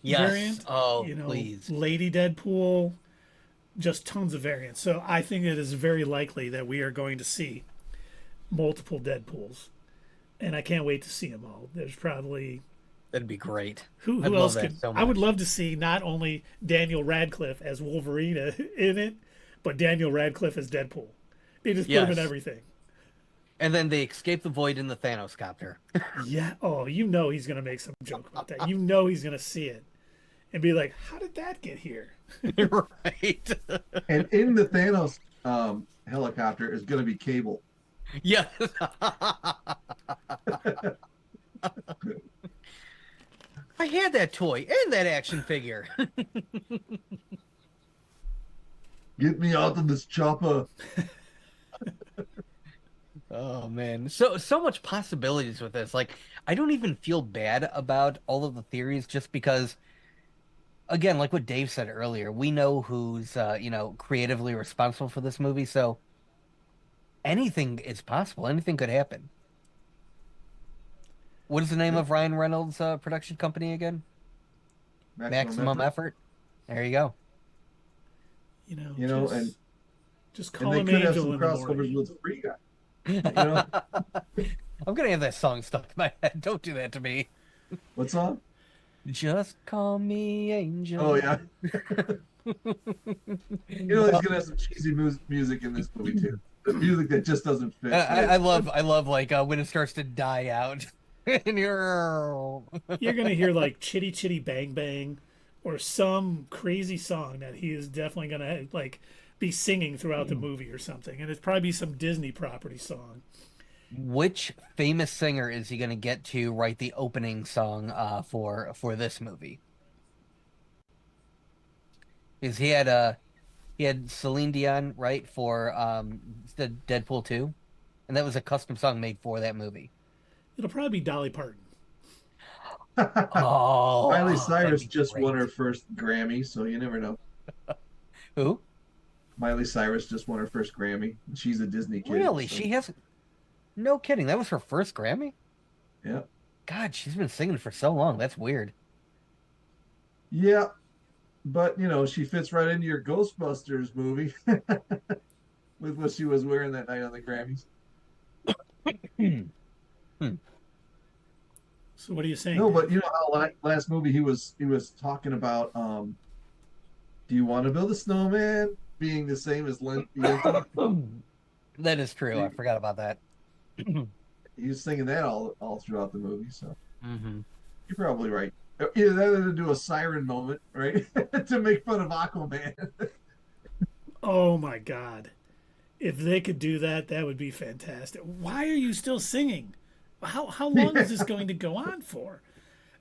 variant. Oh, please. Lady Deadpool, just tons of variants. So I think it is very likely that we are going to see multiple Deadpools. And I can't wait to see them all. There's probably... That'd be great. Who else could? So I would love to see not only Daniel Radcliffe as Wolverine in it, but Daniel Radcliffe as Deadpool. They just put him in everything. And then they escape the Void in the Thanos copter. Yeah. Oh, he's going to make some joke about that. He's going to see it and be like, how did that get here? Right. And in the Thanos helicopter is going to be Cable. Yes. I had that toy and that action figure. Get me out of this chopper. Oh man, so much possibilities with this. Like, I don't even feel bad about all of the theories, just because, again, like what Dave said earlier, we know who's creatively responsible for this movie, so anything is possible. Anything could happen. What is the name of Ryan Reynolds' production company again? Maximum Effort. There you go. And just call him they could have Angel some in the crossovers morning. with Free Guy. I'm gonna have that song stuck in my head. Don't do that to me. What song? Just call me Angel. Oh yeah. He's gonna have some cheesy music in this movie too. The music that just doesn't fit. I love like when it starts to die out. And you're gonna hear like Chitty Chitty Bang Bang, or some crazy song that he is definitely gonna like be singing throughout the movie or something, and it's probably be some Disney property song. Which famous singer is he gonna get to write the opening song for this movie? Because he had Celine Dion write for the Deadpool 2, and that was a custom song made for that movie. It'll probably be Dolly Parton. Oh, Miley Cyrus just won her first Grammy, so you never know. Who? Miley Cyrus just won her first Grammy. She's a Disney kid. Really? So. She has? No kidding. That was her first Grammy? Yeah. God, she's been singing for so long. That's weird. Yeah, but she fits right into your Ghostbusters movie with what she was wearing that night on the Grammys. So what are you saying? No, but how last movie he was talking about do you want to build a snowman being the same as Len? That is true. I forgot about that. He was singing that all throughout the movie. So Mm-hmm. you're probably right. Either that or to do a siren moment, right, to make fun of Aquaman. Oh my God. If they could do that, that would be fantastic. Why are you still singing? How long is this going to go on for?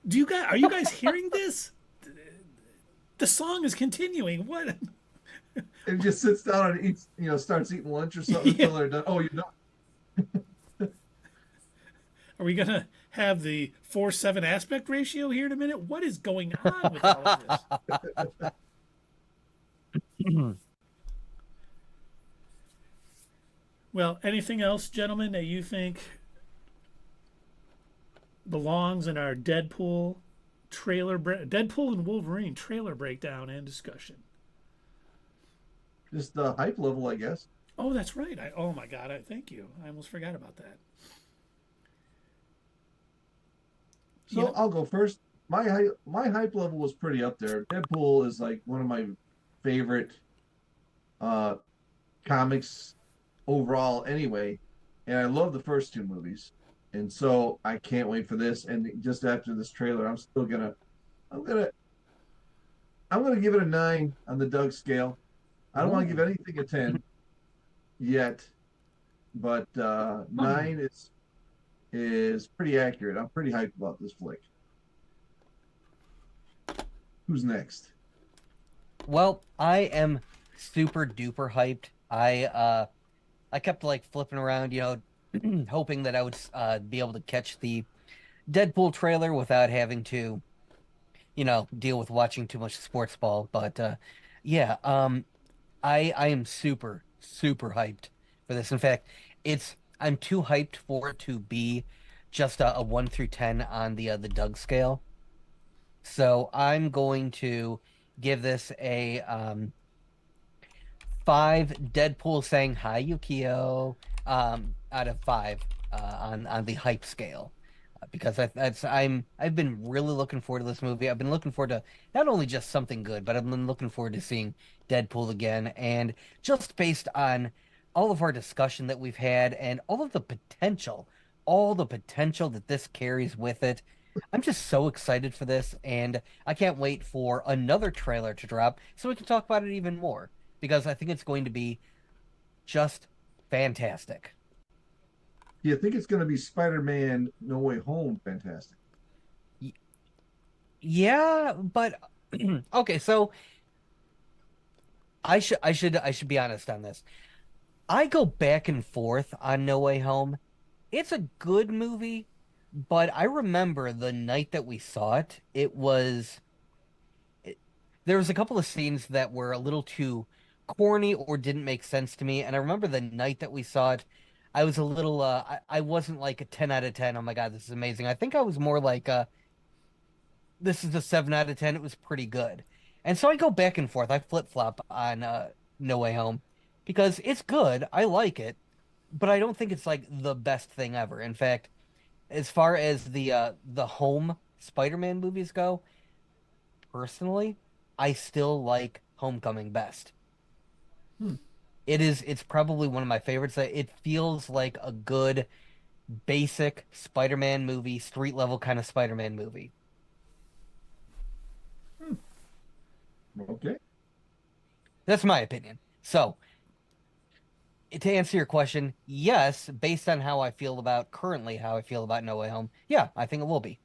Are you guys hearing this? The song is continuing. What? And just sits down and eats, starts eating lunch or something until they're done. Oh, you're done. Are we going to have the 4:7 aspect ratio here in a minute? What is going on with all of this? Well, anything else, gentlemen, that you think belongs in our Deadpool and Wolverine trailer breakdown and discussion? Just the hype level, I guess. Oh, that's right. Oh my God, thank you. I almost forgot about that. So I'll go first. My hype level was pretty up there. Deadpool is like one of my favorite comics overall anyway, and I love the first two movies, and so I can't wait for this. And just after this trailer, I'm gonna give it a 9 on the Doug scale. I don't want to give anything a 10 yet, but 9 is pretty accurate. I'm pretty hyped about this flick. Who's next? Well, I am super duper hyped. I kept like flipping around, hoping that I would be able to catch the Deadpool trailer without having to, deal with watching too much sports ball. But yeah, I am super super hyped for this. In fact, I'm too hyped for it to be just a 1 through 10 on the Doug scale. So I'm going to give this a 5 Deadpool saying hi Yukio out of 5 on the hype scale. Because I've been really looking forward to this movie. I've been looking forward to not only just something good, but I've been looking forward to seeing Deadpool again. And just based on all of our discussion that we've had and all the potential that this carries with it, I'm just so excited for this, and I can't wait for another trailer to drop so we can talk about it even more, because I think it's going to be just fantastic. Do you think it's going to be Spider-Man No Way Home fantastic? Yeah, but okay, so I should be honest on this. I go back and forth on No Way Home. It's a good movie, but I remember the night that we saw it, there was a couple of scenes that were a little too corny or didn't make sense to me. And I remember the night that we saw it, I was a little, I wasn't like a 10 out of 10. Oh my God, this is amazing. I think I was more like, this is a 7 out of 10. It was pretty good. And so I go back and forth. I flip-flop on No Way Home because it's good. I like it, but I don't think it's like the best thing ever. In fact, as far as the home Spider-Man movies go, personally, I still like Homecoming best. It's probably one of my favorites. It feels like a good basic Spider-Man movie, street level kind of Spider-Man movie. Okay. That's my opinion. So, to answer your question, yes, based on how I feel about No Way Home, yeah, I think it will be.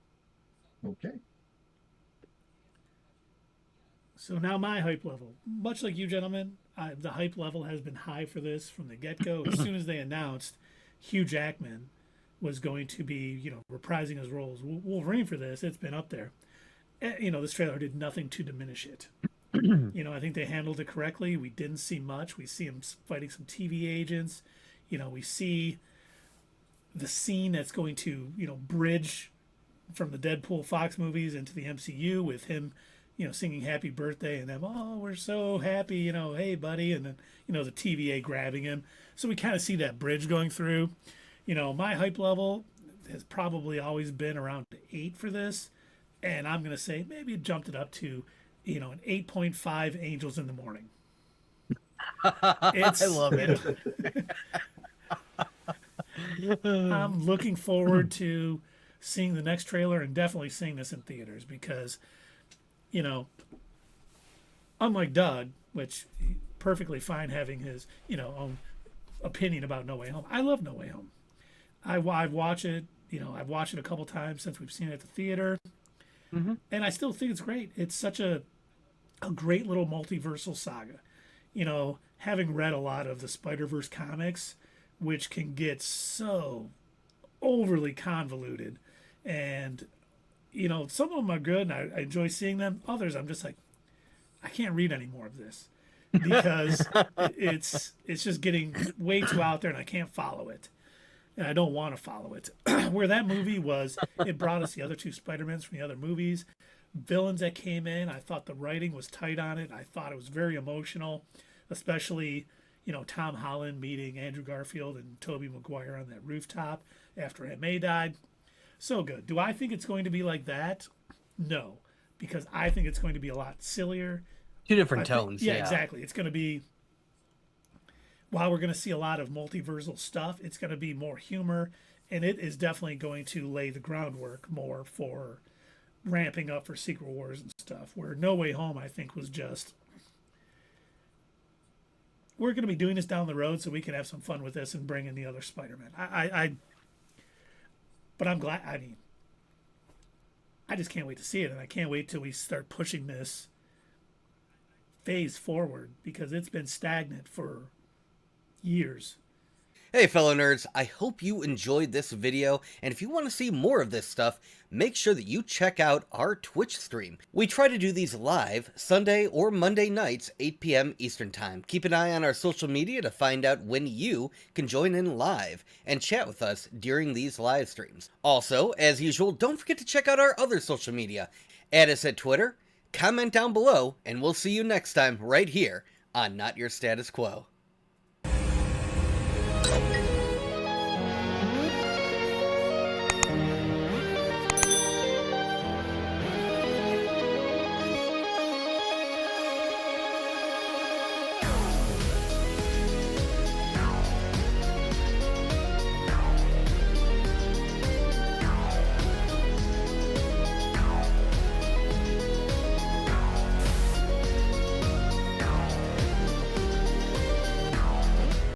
Okay. So now my hype level, much like you gentlemen, the hype level has been high for this from the get-go. As soon as they announced Hugh Jackman was going to be, reprising his role as Wolverine for this, it's been up there. This trailer did nothing to diminish it. I think they handled it correctly. We didn't see much. We see him fighting some TV agents. We see the scene that's going to, bridge from the Deadpool Fox movies into the MCU with him, singing happy birthday and them, oh, we're so happy, hey, buddy. And then, the TVA grabbing him. So we kind of see that bridge going through. My hype level has probably always been around 8 for this. And I'm going to say maybe it jumped it up to, an 8.5 Angels in the Morning. I love it. I'm looking forward to seeing the next trailer and definitely seeing this in theaters because, you know, unlike Doug, which perfectly fine having his, own opinion about No Way Home. I love No Way Home. I've watched it, I've watched it a couple times since we've seen it at the theater. Mm-hmm. And I still think it's great. It's such a great little multiversal saga. Having read a lot of the Spider-Verse comics, which can get so overly convoluted. And, some of them are good and I enjoy seeing them. Others, I'm just like, I can't read any more of this because it's just getting way too out there and I can't follow it. And I don't want to follow it. Where that movie was, it brought us the other two Spider-Mans from the other movies. Villains that came in, I thought the writing was tight on it. I thought it was very emotional, especially, Tom Holland meeting Andrew Garfield and Tobey Maguire on that rooftop after Aunt May died. So good. Do I think it's going to be like that? No, because I think it's going to be a lot sillier. Two different tones. Yeah, exactly. It's going to be, while we're going to see a lot of multiversal stuff, it's going to be more humor, and it is definitely going to lay the groundwork more for ramping up for Secret Wars and stuff, where No Way Home, I think, was just, we're going to be doing this down the road so we can have some fun with this and bring in the other Spider-Man. But I'm glad, I just can't wait to see it, and I can't wait till we start pushing this phase forward because it's been stagnant for years. Hey fellow nerds, I hope you enjoyed this video, and if you want to see more of this stuff, make sure that you check out our Twitch stream. We try to do these live Sunday or Monday nights, 8 p.m. Eastern Time. Keep an eye on our social media to find out when you can join in live and chat with us during these live streams. Also, as usual, don't forget to check out our other social media. Add us at Twitter, comment down below, and we'll see you next time right here on Not Your Status Quo. you